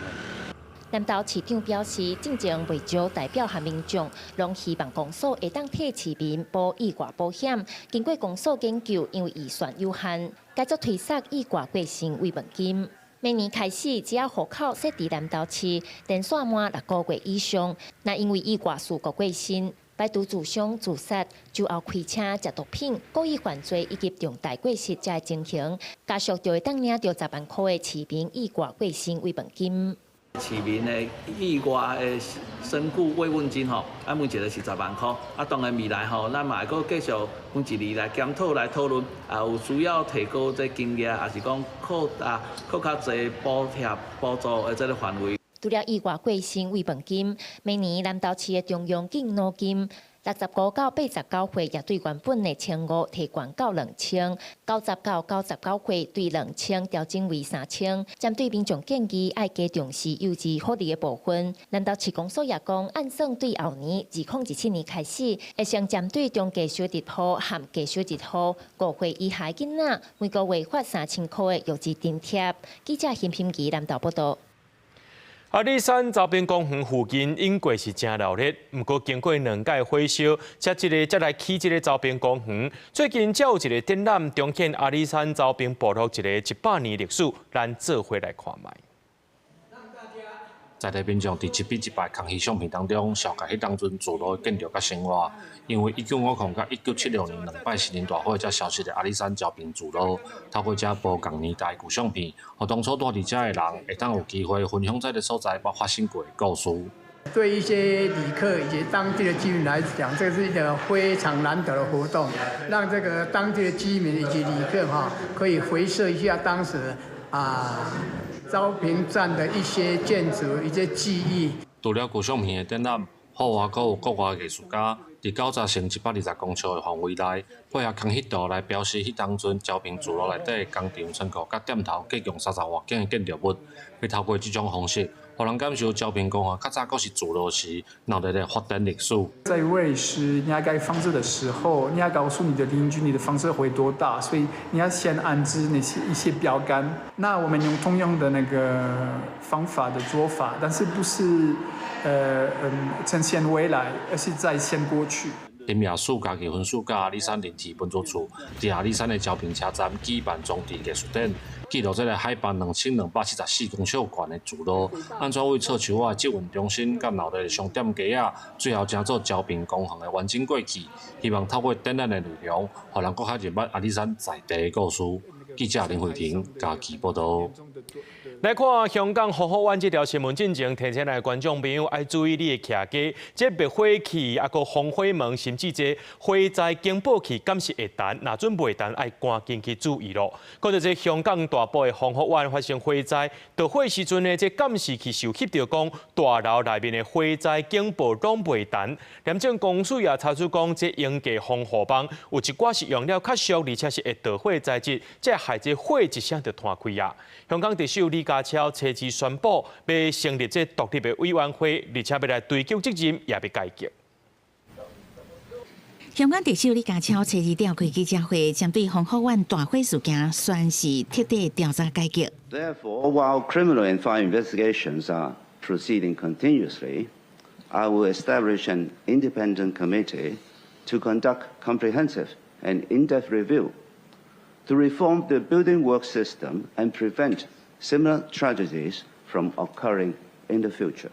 南投市长表示，进前未少代表和民众，拢希望公所会当替市民保意外保险。经过公所研究，因为预算有限，改作推出意外过身慰问金。明年开始，只要户口设伫南投市，电线满6个月以上，那因为意外事故过身，摆毒自伤、自杀、酒后开车、食毒品、故意犯罪以及重大过失才会情形，家属就会当领到10万块的市民意外过身慰问金。市民的意外的身故慰问金吼，每一个是10万块。当然未来吼，咱嘛会继续每一年来检讨来讨论，有需要提高这金额，还是讲扩大较侪补贴补助的这个范围。除了意外过身慰问金，每年南投市的中央敬老金。65到89岁也对原本的1500提悬到2000，90到99岁对2000调整为3000。针对民众建议，爱加重视幼稚福利的部分，南投市公所也讲，按算对后年2017年开始，会先针对中低收入户和低收入户5岁以下囡仔，每个月发3000块的幼稚津贴。记者邢品仪南投报道。阿里山周边公园附近应该是真热闹，不过经过2届火烧，才来起这个周边公园。最近才有一个展览，重现阿里山周边部落一个100年历史，咱做伙来看卖。在地民众伫一笔一摆空虚相片当中，小解迄当阵自路建筑甲生活。因为1950到1976年2摆森林大火才消失的阿里山周边自路，透过这无共年代旧相片，互当初住伫遮的人会当有机会分享在个所在发生过的故事。对一些旅客以及当地的居民来讲，这是一个非常难得的活动，让这个当地的居民以及旅客可以回溯一下当时昭平站的一些建筑、一些记忆。除了古相片的展览，户外阁有国外艺术家伫90乘120公尺的范围内，配合空翕图来表示迄当阵招平聚落内底工厂、仓库甲店头各用30外件的建筑物，要透过这种方式，互人感受招平公园较早阁是聚落时闹热的发展历史。在瑞士，你要盖房子的时候，你要告诉你的邻居你的房子会多大，所以你要先安置一些标杆。那我们用同样的那个方法的做法，但是不是呈现未来，而是再现过去。林雅树家己分属甲阿里山林体分作处，伫阿里山的招平车站举办装置艺术展，记录这个海拔2274公尺高的聚落，安怎为草树啊、集运中心甲闹热的商店街啊，最后成做招平公园的完整过去。希望透过展览的内容，互人更较认捌阿里山在地的故事。记者林慧婷家己报道。来看香港好好湾这条新闻进前，提醒来观众朋友要注意你的徛家，这灭火器、啊个防火门，甚至这火灾警报器，敢是会弹？若准袂弹，要赶紧去注意咯。看到这香港大埔的红河湾发生火灾，着火时阵呢，这敢是去受翕到讲大楼内面的火灾警报拢袂弹。廉政公署也查出讲，这应价防火帮有一寡是用了较俗，而且是会导火材质，这害这火一声就弹开啊。香港特首李家超车之宣布，要成立这独立的委员会，而且要来追究责任，也要改革。香港特首李家超车日召开记者会，针对红河湾大火事件宣示彻底调查改革。Therefore, while criminal and fire investigations are proceeding continuously, I will establish an independent committee to conduct comprehensive and in-depth review to reform the building work system and prevent similar tragedies from occurring in the future.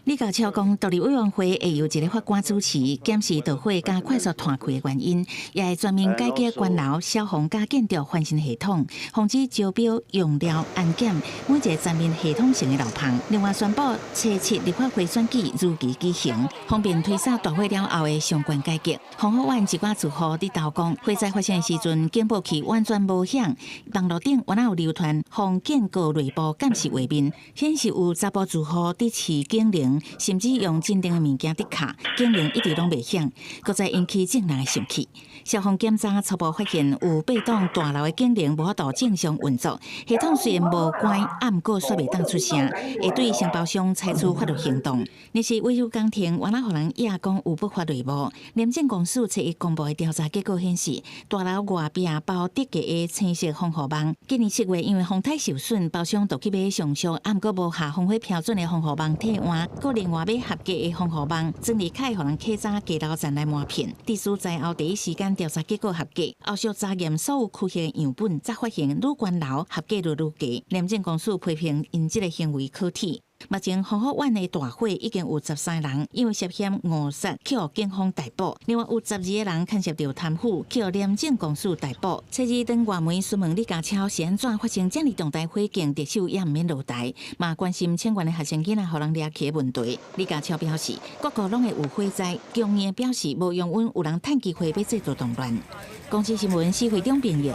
李家超讲，独立委员会会由一个法官主持，检视导火加快速弹开的原因，也会全面改革关楼、消防加建筑翻新系统，防止招标、用料、安检每一个全面系统性的漏洞。另外宣布，初7立法会选举如期举行，方便推扫大火了后的相关改革。红河湾一寡住户伫投讲，火灾发生的时阵，警报器完全无响，网络顶原来有流传防建告内部监视画面，显示有查甫住户伫市警铃。甚至用镇定的物件伫卡，警铃一直拢袂响，搁再引起众人的生气。消防检查初步发现有8栋大楼的警铃无法度正常运作，系统虽然无关，毋过却袂当出声，会对承包商采取法律行动。若是维修工程原来互人亚讲有不法内幕，廉政公署初一公布的调查结果显示，大楼外壁包低价的青色防火网，今年7月因为风太受损，包商就去买上俗，毋过无下防火标准的防火网替换，搁另外买合格的防火网，整理开互人客早加楼站来抹片。地书在后第一时间调查结果合格，后续查验所有区域的样本，才发现愈悬楼合格率愈低。廉政公署批评因这个行为可耻。目前红河湾的大火已经有13人因为涉嫌误杀去予警方逮捕，另外有12个人牵涉到贪腐去予廉政公署逮捕。初二等外媒询问李家超是安怎发生这么重大火警，特首也毋免落台，嘛关心相关的学生囡仔互人掠去的问题。李家超表示，各国拢会有火灾，强硬表示无用阮有人趁机会要制造动乱。公司新闻是会中编译。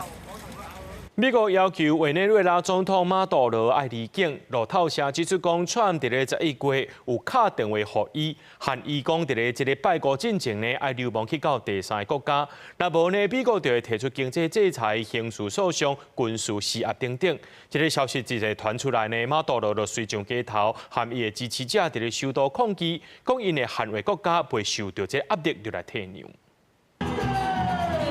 美国要求委内瑞拉总统马杜罗爱离境，路透社指出讲，川伫咧11月有打电话互伊，喊伊讲伫咧这个拜国进前呢，爱流亡去到第三个国家。若无呢，美国就会提出经济制裁、刑事诉讼、军事施压等等。这个消息一直传出来呢，马杜罗就随上街头，和伊的支持者伫咧首都抗议，讲因的捍卫国家袂受到这压力，就来退让。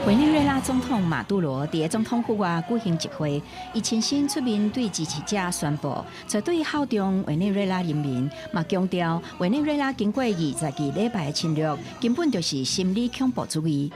委内瑞拉总统马杜罗伫总统府外举行集会，伊亲身出面对支持者宣布，绝对效忠委内瑞拉人民，嘛强调委内瑞拉经过20几礼拜的侵略，根本就是心理恐怖主义。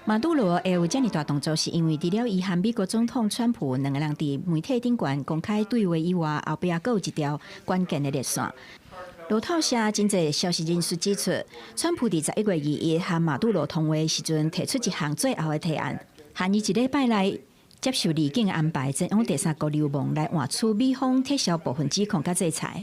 马杜罗会有这么大动作，是因为除了伊和美国总统川普两个人伫媒体顶悬公开对话以外，后壁还有一条关键的热线。路透社真侪消息人士指出，川普伫11月2日和马杜罗通话时阵提出一项最后的提案，限伊1礼拜内接受离境安排，前往第三国流亡来换取美方撤销部分指控甲制裁。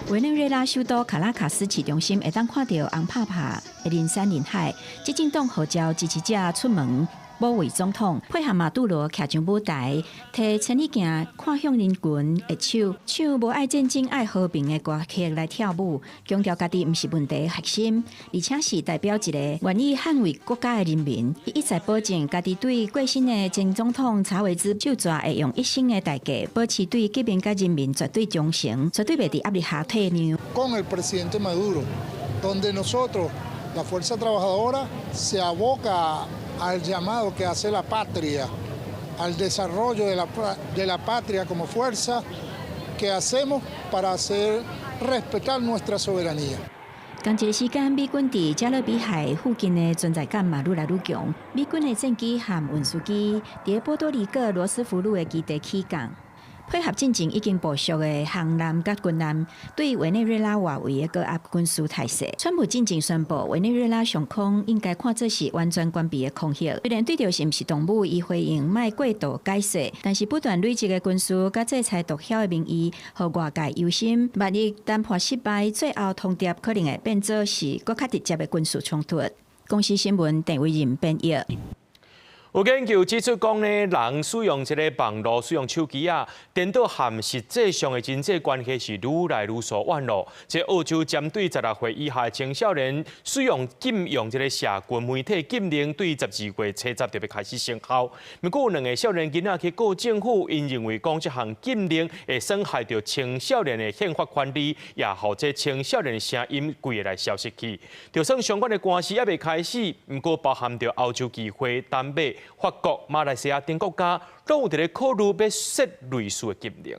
委内瑞拉首都卡拉卡斯市中心会当看到红拍拍的人山人海，执政党号召支持者出门保卫总统，配合马杜罗徛上舞台，摕千里镜看向人群的手，唱无爱战争爱和平的歌曲来跳舞，强调家己毋是问题的核心，而且是代表一个愿意捍卫国家的人民。伊一再保证家己对过身的前总统查韦兹就抓会用一生的代价，保持对革命甲人民绝对忠诚，绝对袂伫压力下退让。Con el presidente Maduro, donde nosotros, la fuerza trabajadora, se aboca.al llamado que hace la patria, al desarrollo de la patria como fuerza que hacemos para hacer respetar nuestra soberanía. 同一个时间，美军伫加勒比海附近的存在感嘛愈来愈强。美军的战机和运输机伫波多黎各罗斯福路的基地起降。配合进前已经部署的航艦甲军艦，对委内瑞拉外围的高压军事态势，川普进前宣布委内瑞拉上空应该看作是完全关闭的空袭。虽然对着是毋是动武，伊回应卖过度解释，但是不断累积的军事甲制裁毒枭的名义，互外界忧心，万一谈判失败，最后通牒可能会变作是更较直接的军事冲突。公司新闻陈伟仁编译。有研究指出，讲呢，人使用这个网络、使用手机啊，颠倒和实际上的人际关系是愈来愈疏远咯。这澳洲针对16岁以下青少年使用禁用这个社群媒体禁令，对12月初10特别开始生效。不过，有2个少年囡仔去告政府，因认为讲这项禁令会损害到青少年的宪法权利，也让这青少年的声音规个来消失去。就算相关的官司还未开始，不过包含着澳洲议会、丹麦、法国、马来西亚等国家都有伫咧考虑要设类似的禁令。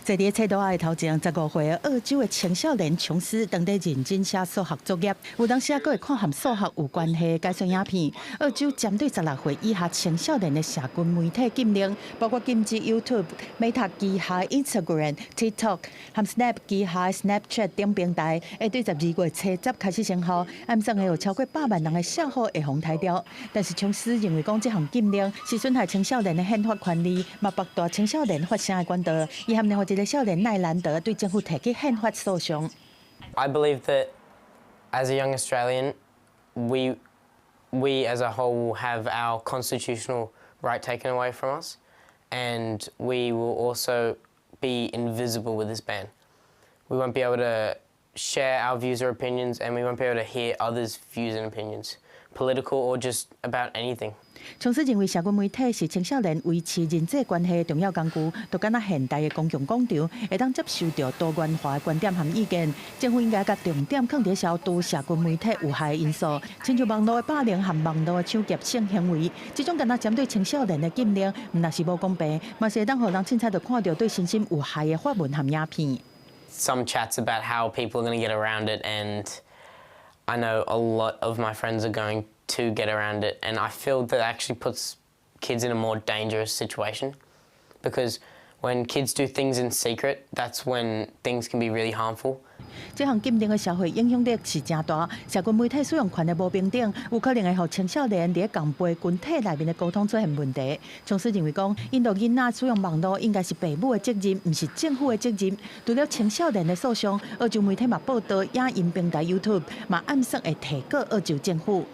在伫册桌的头前，15岁澳洲的青少年琼斯当地认真写数学作业，有当时还会看和数学有关系解说影片。澳洲针对16岁以下青少年的社群媒体禁令，包括禁止 YouTube、Meta 旗下 Instagram、TikTok 和 Snap 旗下 Snapchat 等平台，会对12月初10开始生效。暗算会有超过100万人的社会会防台掉。但是琼斯認為講這項禁令是損害青少年的憲法權利，嘛剝奪青少年發聲的管道。伊含另外一個少年奈蘭德對政府提起憲法訴訟。I believe that as a young Australian, we as a whole will have our constitutional right taken away from us, and we will also be invisible with this ban. We won't be able to share our views or opinions, and we won't be able to hear others' views and opinions, political or just about anything. 琼斯認為社群媒體是青少年維持人際關係的重要工具，就敢若現代的公共廣場，會當接受到多元化的觀點和意見。政府應該甲重點放在消除社群媒體有害的因素，親像網絡的霸凌和網絡的搶劫性行為。這種敢若針對青少年的禁令，唔但是無公平，嘛是會當互人凊彩就看到對身心有害的發文和影片。Some chats about how people are going to get around it, and I know a lot of my friends are going to get around it, and I feel that actually puts kids in a more dangerous situation, because when kids do things in secret, that's when things can be really harmful. 这项禁令的社会影響力是真大，社群媒體使用權的無平等，有可能會讓青少年喺共輩群體內面的溝通出現問題。瓊斯認為講，引導囡仔使用網絡應該是父母的責任，唔是政府的責任。除了青少年的訴訟，澳洲媒體嘛報道，影音平台 YouTube 嘛暗示會提告澳洲政府。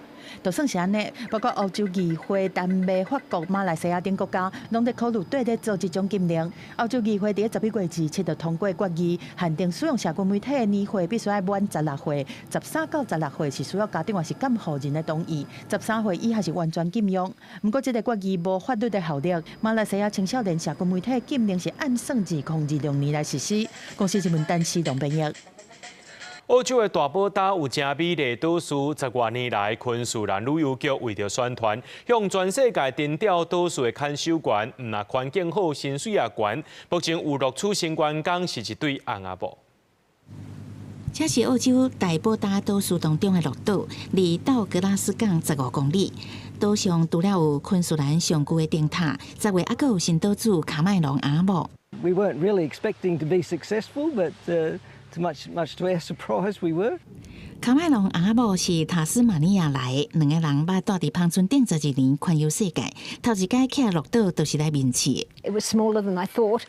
就算是安尼，包括澳洲議會、丹麥、法國、馬來西亞等國家，攏在考慮對咧做這種禁令。澳洲議會喺11月27日通過決議，限定使用社群媒體的年歲必須要滿16歲，13到16歲是需要家長或是監護人的同意，13歲以下是完全禁用。不過，這個決議無法律的效力。馬來西亞青少年社群媒體的禁令是按算2026年來實施。公司新聞單詞同編譯。澳洲的大寶島有正美麗島嶼，10多年來，昆士蘭旅遊局為着宣傳，向全世界定調島嶼的看守權，唔但環境好，薪水也懸。目前有錄取成員工是一對翁仔某。這是澳洲大寶島島嶼當中的綠島，離島格拉斯港15公里。島上除了有昆士蘭上高的燈塔，10月還佫有新島主卡麥隆翁仔某。We weren't really expecting to be successful, but. To much to our surprise, we were. 卡麦隆阿某是塔斯马尼亚来的，两个人捌住伫芳村顶12年，环游世界。头一摆起来落岛，就是来面试。It was smaller than I thought,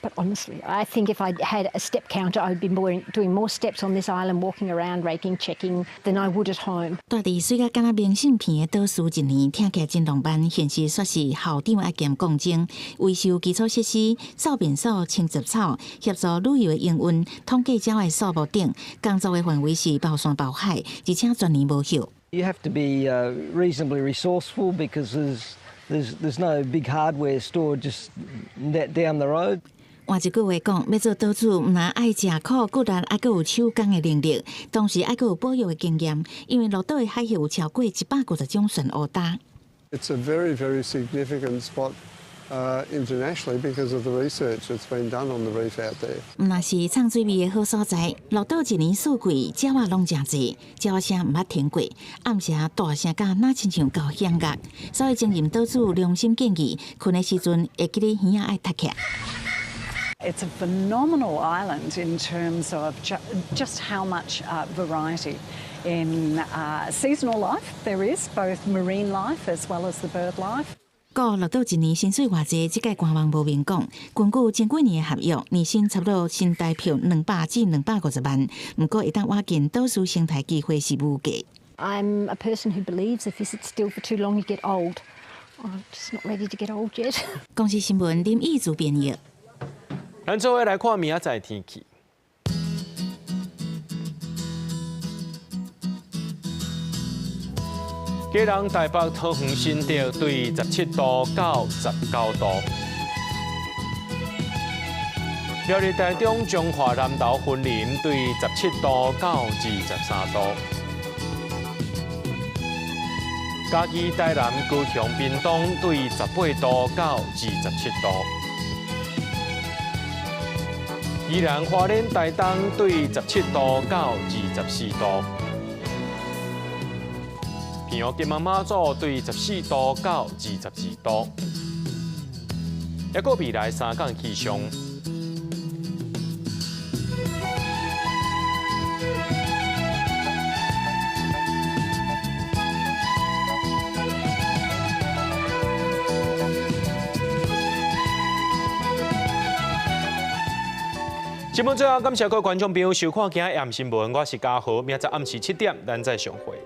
but honestly, I think if I had a step counter, I would be doing more steps on this island, walking around, raking, checking, than I would at home. 住伫水甲敢若明信片的岛屿1年，听起来真浪漫。现实却是校长爱兼讲经，维修基础设施、扫便所、清杂草、协助旅游的营运、统计鸟的数目等，工作的范围是包山包海，而且全年无休。You have to be reasonably resourceful because there's no big hardware store just down the road. 换一句话讲，要做岛主，唔但爱食苦，固然还佫有手工的能力，同时还佫有保育的经验，因为落岛的海蟹有超过150种船乌搭。It's a very, very significant spot internationally because of the research that's been done on the reef out there. 唔但是创水味的好所在，落岛1年四季鸟仔拢真济，鸟声唔捌停过，暗时大声甲那亲像够响乐，所以经营岛主良心建议，困的时阵会记得耳仔爱踢起。It's a phenomenal island in terms of just how much variety. In seasonal life, there is both marine life as well as the bird life. 过落岛1年薪水偌济，即个官方无明讲。根据前几年的合约，年薪差不多新台票200至250万。不过，一旦挖进岛屿生态机会是无价。I'm a person who believes if you sit still for too long, you get old. I'm just not ready to get old yet. 公司新闻林义主编译。咱做伙来看明仔载天气。基隆台北桃园新竹对17度到19度，苗栗台中彰化南投云林对17度到23度，嘉义台南高雄屏东对18度到27度。宜兰花莲台东对17度到24度，平湖金门马祖对14度到22度，还有未来3天气象。新闻最后，感谢各位观众朋友收看今日暗新闻，我是嘉豪，明仔暗时7点咱再相会。